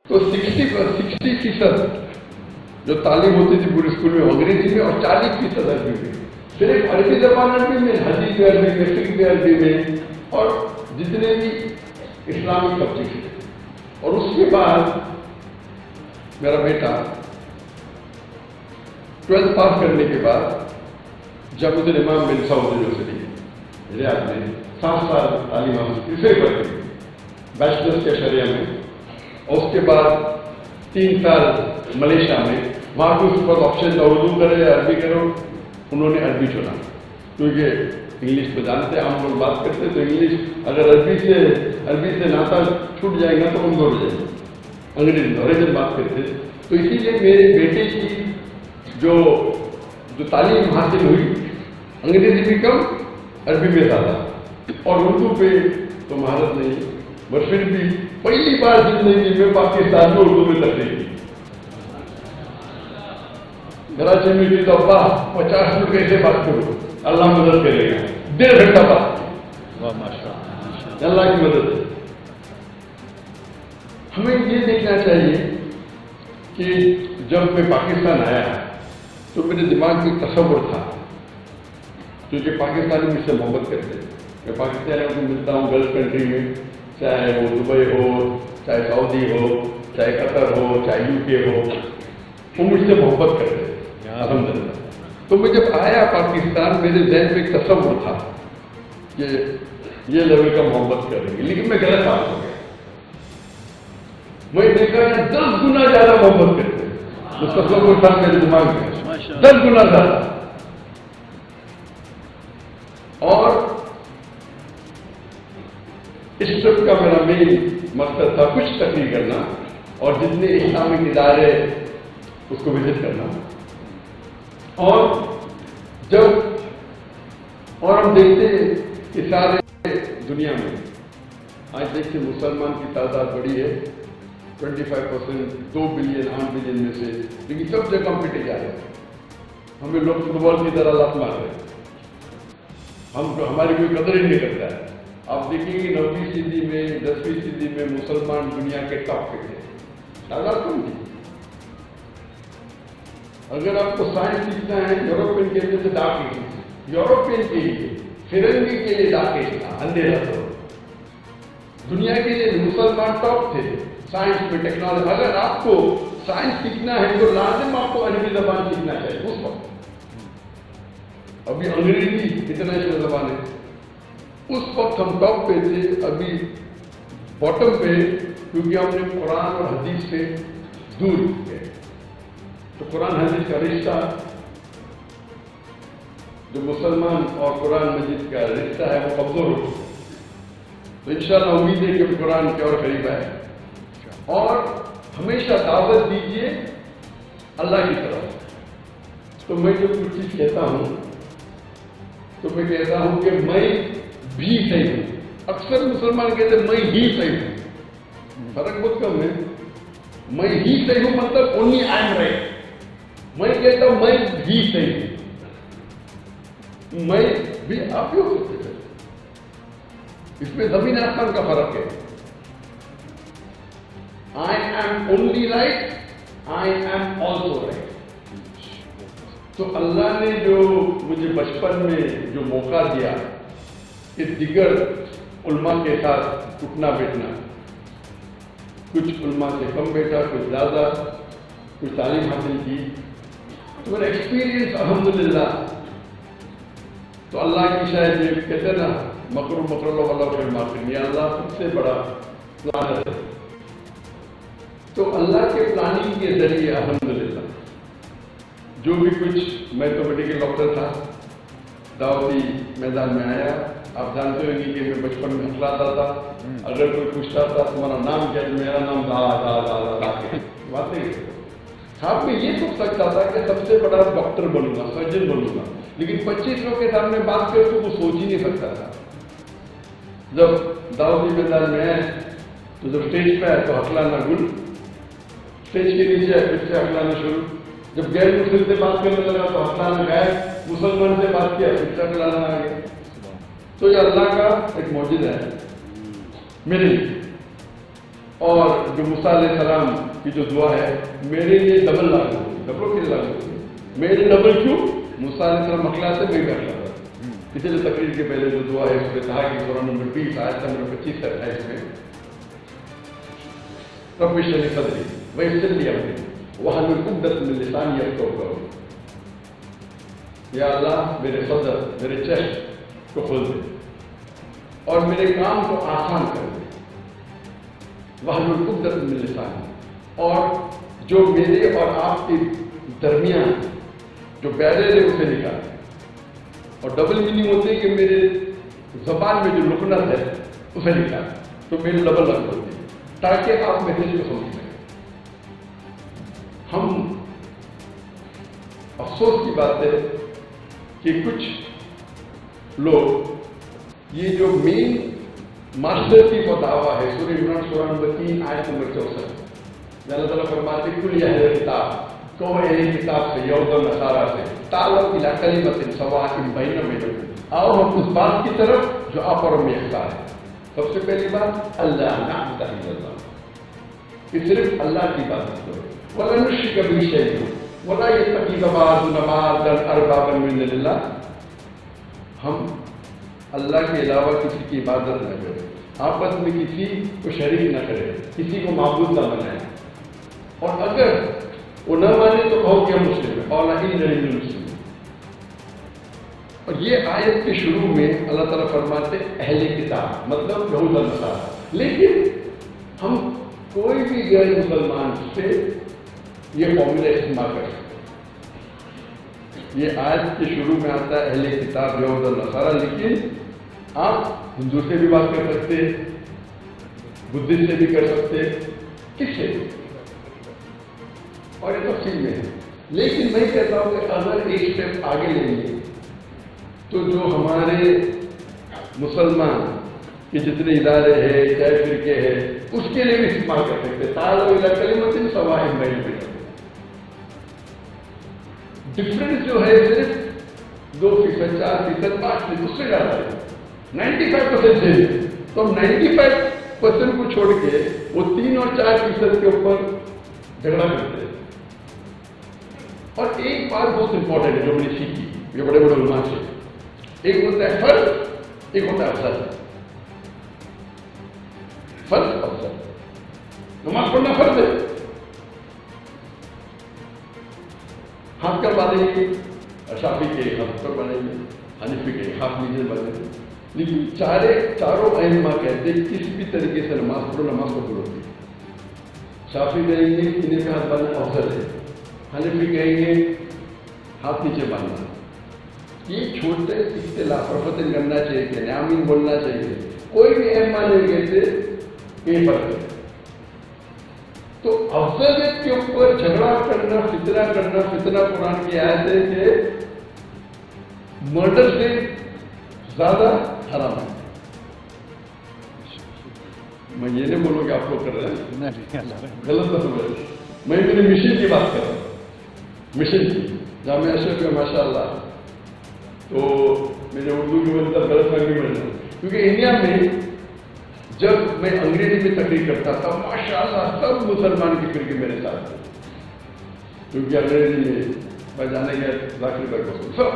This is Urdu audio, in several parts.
تو 60% جو تعلیم ہوتی تھی پورے اسکول میں انگریزی میں اور 40% عربی میں، صرف عربی زبان عربی میں، حدیث بھی عربی میں، فقہ بھی عربی میں، اور جتنے بھی اسلامک سبجیکٹ تھے۔ اور اس کے بعد میرا بیٹا 12th پاس کرنے کے بعد جامعۃ الامام بن سعود یونیورسٹی ریاض میں 7 سال تعلیم حاصل کی، صرف عربی، بیچلرس کے شریعہ میں، اور اس کے بعد 3 سال ملیشیا میں۔ وہاں کو اس کے بعد آپشن تھا اردو کرے یا عربی کرو، انہوں نے عربی چنا، کیونکہ انگلش تو جانتے ہیں، ہم لوگ بات کرتے تو انگلش اگر عربی سے ناطا چھوٹ جائے گا تو کمزور ہو جائے گا، انگریزی بات کرتے۔ تو اسی لیے میرے بیٹے کی جو تعلیم حاصل ہوئی، انگریزی بھی کم، عربی میں زیادہ، اور اردو پہ تو مہارت نہیں، بس پھر بھی پہلی بار زندگی میں پاکستان میں اردو میں تقریر کی۔ کراچی میں بھی تو ابا 50 منٹ کیسے بات کرو، اللہ مدد کرے گا، 1.5 گھنٹہ بات کی، اللہ کی مدد ہے۔ ہمیں یہ دیکھنا چاہیے کہ جب میں پاکستان آیا تو میرے دماغ میں تصور تھا، کیونکہ پاکستانی مجھ سے محبت کرتے ہیں، میں پاکستانیوں کو ملتا ہوں گلف کنٹری میں، چاہے وہ دبئی ہو، چاہے سعودی ہو، چاہے قطر ہو، چاہے UK ہو، وہ مجھ سے محبت کرتے ہیں الحمدللہ۔ تو میں جب آیا پاکستان، میرے ذہن میں ایک تصور تھا کہ یہ لیول کا محبت کریں گے، لیکن میں غلط بات ہو گیا۔ میں دیکھا کہ 10 گنا زیادہ محبت کرتے ہیں، اس تصور تھا میرے دماغ میں 10 گنا زیادہ۔ اور اس ٹرپ کا میرا مین مقصد تھا کچھ تقریر کرنا اور جتنے اسلامک ادارے اس کو وزٹ کرنا۔ اور ہم دیکھتے ہیں کہ سارے دنیا میں آج دیکھتے مسلمان کی تعداد بڑی ہے، 25%، 2 بلین 8 بلین میں سے، لیکن سب جگہ ہم پٹے جا رہے ہیں، ہمیں لوگ فٹ بال کی طرح لات مار رہے ہیں، ہماری کوئی قدر ہی نہیں کرتا ہے۔ آپ دیکھیں گے 9ویں صدی میں 10ویں صدی میں مسلمان دنیا کے ٹاپ پہ تھے، تعداد کم تھی۔ اگر آپ کو سائنس سیکھنا ہے، یوروپین کے لیے ڈارک ایج، یوروپین کے لیے، فرنگی کے لیے ڈارک ایج تھا، اندھیرا تھا۔ دنیا کے لیے مسلمان ٹاپ تھے سائنس میں، ٹیکنالوجی۔ اگر آپ کو سائنس سیکھنا ہے تو لازم آپ کو عربی زبان سیکھنا چاہیے اس وقت۔ ابھی انگریزی انٹرنیشنل زبان ہے، اس وقت ہم ٹاپ پہ تھے، ابھی باٹم پہ، کیونکہ ہم نے قرآن اور حدیث سے دور گئے۔ تو قرآن حدیث کا رشتہ، جو مسلمان اور قرآن مجید کا رشتہ ہے، وہ کمزور ہو چکا۔ تو انشاءاللہ امید ہے کہ قرآن کے اور قریب آئے، اور ہمیشہ دعوت دیجیے اللہ کی طرف۔ تو میں جب کچھ چیز کہتا ہوں تو میں کہتا ہوں کہ میں بھی صحیح ہوں۔ اکثر مسلمان کہتے ہیں میں ہی صحیح ہوں، فرق بہت کم ہے۔ میں ہی صحیح ہوں مطلب اونلی آئی ایم رائٹ، میں کہتا ہوں میں بھی صحیح ہوں، میں بھی آپ ہی ہو سکتے ہیں، اس میں زمین آسمان کا فرق ہے۔ I am only right, I am also right۔ تو اللہ نے جو مجھے بچپن میں جو موقع دیا کہ دیگر علماء کے ساتھ اٹھنا بیٹھنا، کچھ علماء سے کم بیٹھا، کچھ زیادہ، کچھ تعلیم حاصل کی، تو میرا ایکسپیرینس الحمدللہ، تو اللہ کی شاید یہ کہتے ہیں نا مکر اللہ واللہ خیر الماکرین، یہ اللہ سب سے بڑا پلانر ہے۔ تو اللہ کے پلاننگ کے ذریعے الحمدللہ جو بھی کچھ، میں تو میڈیکل ڈاکٹر تھا، دعوتی میدان میں آیا۔ آپ جانتے ہوں گے کہ میں بچپن میں ہنسلاتا تھا، اگر کوئی پوچھتا تھا تمہارا نام کیا، تو میرا نام دا کے باتیں خواب میں یہ سوچ سکتا تھا کہ سب سے بڑا ڈاکٹر بنوں گا، سرجن بنوں گا، لیکن 25 کے سامنے بات کرے تو وہ سوچ ہی نہیں سکتا تھا۔ جب دعوتی میدان میں آئے تو جب اسٹیج پہ آئے تو ہکلانا گل، اسٹیج کے نیچے آئے پھر سے ہکلانا شروع، جب غیر مسلم سے بات کرنے لگا تو ہکلانا گائے، مسلمان سے بات کیا پھر سے ہکلانا آ گیا۔ تو یہ اللہ کا ایک معجزہ ہے میرے لیے۔ اور جو موسیٰ علیہ السلام کی جو دعا ہے میرے لیے ڈبل لاگو ہوگی. ڈبل کے لیے لاگو ہوگی. میرے ڈبل کیوں؟ موسیٰ علیہ السلام مکلا سے میں بیٹھا تھا. اس لیے تقریر کے پہلے جو دعا ہے اس میں کہا کہ سورہ نمبر 20 آیت نمبر 25 سے 28 میں رب اشرح لی صدری ویسر لی امری واحلل عقدۃ من لسانی یفقہوا قولی. یا اللہ میرے صدر میرے چہر کو کھول دے اور میرے کام کو آسان کر دے. واحلل عقدۃ من لسانی، اور جو میرے اور آپ کے درمیان جو بیرر ہے اسے نکال. اور ڈبل میننگ ہوتے ہیں کہ میرے زبان میں جو لکنت ہے اسے نکال. تو میرے ڈبل لفظ ہوتے ہیں تاکہ آپ میسیج کو سمجھ سکیں. ہم افسوس کی بات ہے کہ کچھ لوگ یہ جو مین ماسٹر کی فتاوا ہے سورہ عمران سورہ نمبر 3 آیت نمبر 64 اللہ تعالیٰ فرماتے کل یا اہل کتاب کو اہل کتاب سے یہود و نصارہ سے تعلق الی کلمۃ سواء بیننا بینکم، آؤ ہم اس بات کی طرف جو آپ اور ہم یکساں ہے. سب سے پہلی بات اللہ نعبد الا اللہ، کہ صرف اللہ کی عبادت کرو. ولا نشرک به شیئا ولا یتخذ بعضنا بعضا اربابا من دون اللہ، ہم اللہ کے علاوہ کسی کی عبادت نہ کریں، آپس میں کسی کو شریک نہ کریں، کسی کو معبود نہ بنائیں. اور اگر وہ نہ مانے تو کہو کہ ہم مسلم ہیں، اور نہ مسلم. اور یہ آیت کے شروع میں اللہ تعالیٰ فرماتے اہل کتاب مطلب یہود و نصارہ. لیکن ہم کوئی بھی غیر مسلمان سے یہ فارمولا استعمال کر سکتے. یہ آیت کے شروع میں آتا ہے اہل کتاب یہود و نصارہ، لیکن آپ ہندو سے بھی بات کر سکتے، بدھسٹ سے بھی کر سکتے، کس سے بھی. اور یہ تفصیل میں ہے. لیکن میں کہتا ہوں کہ اگر ایک اسٹیپ آگے لیں گے تو جو ہمارے مسلمان کے جتنے ادارے ہیں چاہے فرقے ہیں اس کے لیے بھی استعمال کر سکتے. تعالوا الی کلمۃ سواء بینکم، ڈفرینس جو ہے صرف 2%، 4%، 5%، اس سے زیادہ ہے. 95% سے تو ہم 95% کو چھوڑ کے وہ 3 اور 4% کے اوپر جھگڑا کرتے ہیں. اور ایک بات بہت امپورٹنٹ ہے جو میں نے سیکھی یہ بڑے بڑے علماء سے، ایک ہوتا ہے فرض، ایک ہوتا ہے افضل. فرض افضل، نماز پڑھنا فرض ہے. ہاتھ کر بانیں گے شافعی کے ہاتھ کر بانیں گے، حنفی کے ہاتھ نیچے بانیں گے. لیکن چاروں ائمہ کہتے ہیں کسی بھی طریقے سے نماز پڑھو، نماز قبول ہوتی ہے. شافعی کہیں گے سینے پہ ہاتھ باندھنا افضل ہے، حنفی کہیں گے ہاتھ نیچے باندھنا. یہ چھوٹے اختلاف رفتن کرنا چاہیے کہ آمین بولنا چاہیے. کوئی بھی ائمہ نہیں کہتے یہ فرق ہے. تو افضلیت کے اوپر جھگڑا کرنا، فتنہ قرآن کی آیت ہے کہ مرڈر سے زیادہ حرام ہے. میں یہ نہیں بولوں کہ آپ کو کر رہے ہیں، غلط نہ سمجھ. میں میرے مشن کی بات کر رہا ہوں، مشن کی جامعہ اشرف ہے ماشاء اللہ. تو میرے اردو کی وجہ سے غلط فہمی بن رہا، کیونکہ انڈیا میں جب میں انگریزی میں تقریر کرتا تھا ماشاء اللہ سب مسلمان کے فرقے میرے ساتھ تھے. کیونکہ انگریزی میں میں جانے گیا ذاکر بھائی کو سب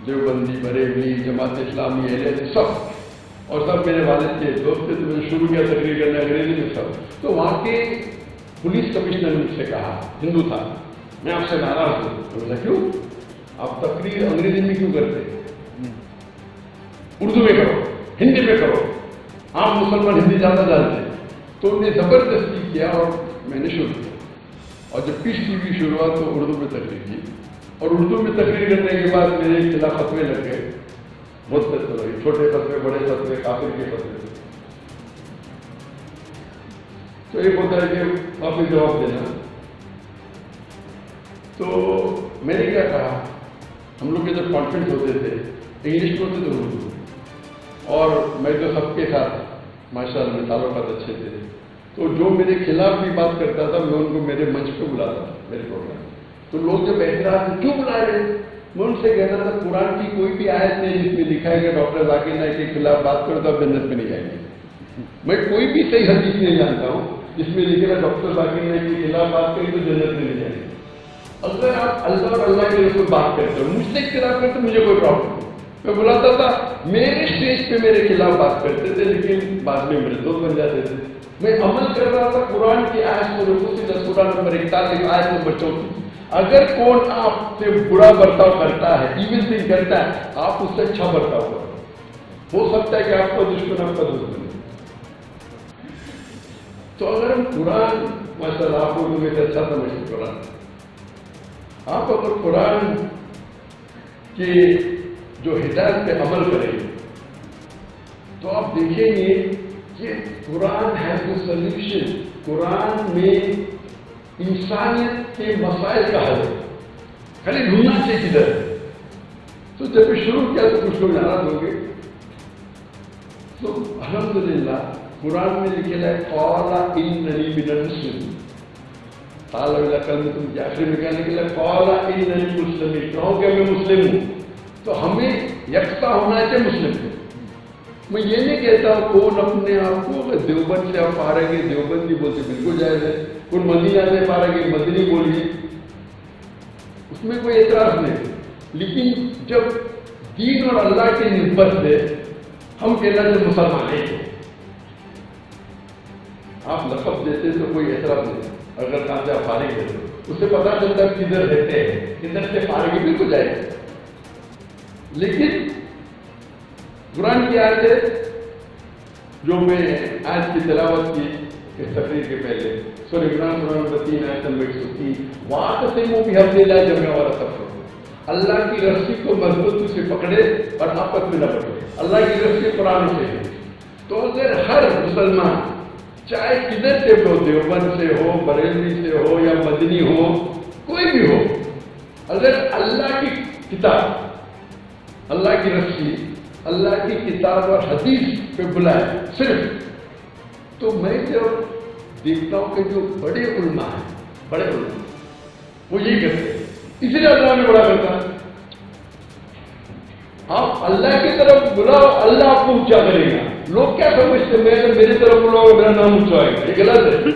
دیوبندی، بریلوی، جماعت اسلامی، اہل سب، اور سب میرے والد کے دوست تھے. تو میں نے شروع کیا تقریر کرنا انگریزی میں سب. تو وہاں کے پولیس کمشنر نے مجھ سے کہا، ہندو تھا، میں آپ سے ناراض ہوں. میں نے کہا کیوں؟ آپ تقریر انگریزی میں کیوں کرتے؟ اردو میں کرو، ہندی میں کرو، آپ مسلمان ہندی زیادہ جانتے ہیں. تو انہوں نے زبردستی کیا اور میں نے شروع کیا. اور جب پیس ٹی وی شروعات تو اردو میں تقریر کی. اور اردو میں تقریر کرنے کے بعد میرے خلاف فتوے لگ گئے، بہت فتوے، چھوٹے فتوے، بڑے فتوے، کافر کے فتوے. تو ایک ہوتا ہے کہ کافی جواب دینا. تو میں نے کیا کہا، ہم لوگ کے جب کانفرنس ہوتے تھے انگلش میں ہوتے تھے اردو، اور میں تو سب کے ساتھ ماشاء اللہ میں تعلقات اچھے تھے. تو جو میرے خلاف بھی بات کرتا تھا میں ان کو میرے منچ پہ بلاتا تھا میرے پروگرام. تو لوگ جب اعتراض کیوں بلا رہے ہیں، میں ان سے کہتا تھا قرآن کی کوئی بھی آیت نہیں جس میں لکھا ہے کہ ڈاکٹر ذاکر نائک کے خلاف بات کرو تو آپ جنت میں نہیں جائیں گے. میں کوئی بھی صحیح حدیث نہیں جانتا ہوں جس میں لکھ رہا ڈاکٹر ذاکر نے کے خلاف بات کری تو جنت میں نہیں جائیں گے. اگر آپ اللہ اور اللہ کے رسول بات کرتے ہو مجھ سے اختلاف کرتے مجھے کوئی پرابلم نہیں. میں بلاتا تھا میرے اسٹیج پہ میرے خلاف بات کرتے تھے لیکن بعد میں میرے دوست بن جاتے تھے. میں عمل کر رہا تھا قرآن کی آیت میں رکوع سے سورہ نمبر 41 آیت نمبر 34. اگر کون آپ سے برا برتاؤ کرتا ہے ایون تھنگ کرتا ہے آپ اس سے اچھا برتاؤ کرو. ہو سکتا ہے کہ آپ کا دشمن آپ کا دشمن ہے. تو اگر ہم قرآن ماشاء اللہ آپ اردو میں اچھا سمجھتے قرآن آپ اگر قرآن کی جو ہدایت پہ عمل کریں گے تو آپ دیکھیں گے کہ قرآن ہیز اے سولوشن. قرآن میں انسانیت کے مسائل کا حل ہے. خالی ڈھونڈنا چاہیے کدھر ہے. تو جب شروع کیا تو کچھ لوگ ناراض ہو گئے. تو الحمدللہ قرآن میں لکھا ہے قال اننی من المسلمین. قال الا کلمۃ کے آخر میں کیا لکھا ہے قال اننی مسلم. کہو کہ میں مسلم ہوں. تو ہمیں یکساں ہونا چاہیے مسلم کو. میں یہ نہیں کہتا کون اپنے آپ کو دیوبند سے آپ پا رہے گے دیوبندی بولتے بالکل جائز ہے. کون مدینہ سے پا رہے گے مدنی بولیے اس میں کوئی اعتراض نہیں. لیکن جب دین اور اللہ کی نسبت سے ہم کہنا سے مسلمان ہیں آپ لقب دیتے تو کوئی اعتراض نہیں. اگر کہاں سے آپ فارغ ہے اس سے پتا چلتا ہے کدھر رہتے ہیں کدھر سے فارغ بالکل جائے. لیکن قرآن کی آیت ہے جو میں آج کی تلاوت کی اس تقریر کے پہلے سورہ عمران سورہ نمبر 3 آیت نمبر 130 واعتصموا بحبل اللہ جميعا ولا تفرقوا. اللہ کی رسی کو مضبوطی سے پکڑے اور آپس میں نہ بٹے. اللہ کی رسی قرآن سے ہے. تو اگر ہر مسلمان چاہے کدھر سے ہو دیوبند سے ہو بریلوی سے ہو یا مدنی ہو کوئی بھی ہو اگر اللہ کی کتاب اللہ کی رسی اللہ کی کتاب اور حدیث پہ بلائے صرف تو میں جب دیکھتا ہوں کہ جو بڑے علماء ہیں بڑے علماء وہ یہی کرتے ہیں. اسی لیے اللہ نے بڑا کرتا ہے. آپ اللہ کی طرف بلاؤ اللہ آپ کو اونچا کرے گا. لوگ کیا سمجھتے ہیں اگر میری طرف بلاؤ میرا نام اونچا ہوئے گا. یہ غلط ہے.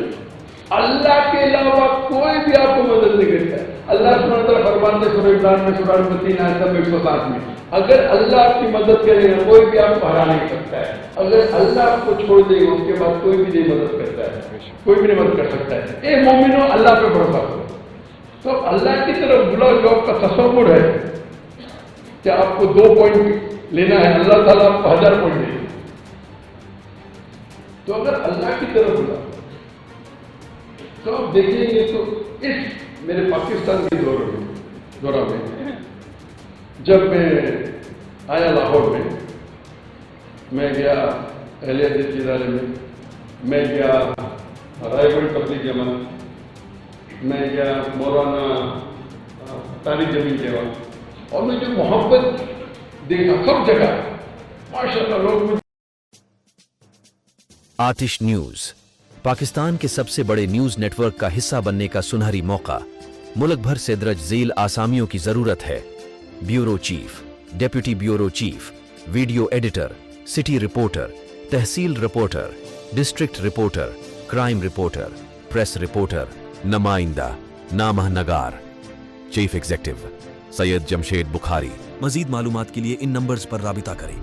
اللہ کے علاوہ کوئی بھی آپ کو مدد نہیں کرتا ہے. اللہ سبحانہ وتعالیٰ فرماتے ہیں سورہ عمران میں سورہ نمبر 3 آیت نمبر 107 میں اگر اللہ آپ کی مدد کرے گا کوئی بھی آپ کو ہرا نہیں سکتا ہے. اگر اللہ آپ کو چھوڑ دے گا اس کے بعد کوئی بھی نہیں مدد کرتا ہے. کوئی بھی نہیں مدد کر سکتا ہے. اے مومنو اللہ پہ بھروسہ کرو. تو اللہ کی طرف بلاؤ. جو آپ کا تصور ہے کہ آپ کو 2 پوائنٹ لینا ہے اللہ تعالیٰ آپ کو 1000 پوائنٹ دے گا. تو اگر اللہ کی طرف بلاؤ تو آپ دیکھیں گے تو اس میرے پاکستان کے دورہ میں جب میں آیا لاہور میں گیا اہل حدیث کے ادارے میں گیا رائے گڑھ تبلیغ جماعت میں گیا مولانا طارق جمیل جواد اور میں جو محبت دیکھا سب جگہ ماشاءاللہ لوگ. آتش نیوز پاکستان کے سب سے بڑے نیوز نیٹ ورک کا حصہ بننے کا سنہری موقع. ملک بھر سے درج ذیل آسامیوں کی ضرورت ہے. Bureau chief, deputy bureau chief, video editor, city reporter, تحصیل reporter, district reporter, crime reporter, press reporter, نمائندہ, نامہ نگار. Chief executive Syed Jamshed Bukhari. مزید معلومات کے لیے ان نمبرز پر رابطہ کریں.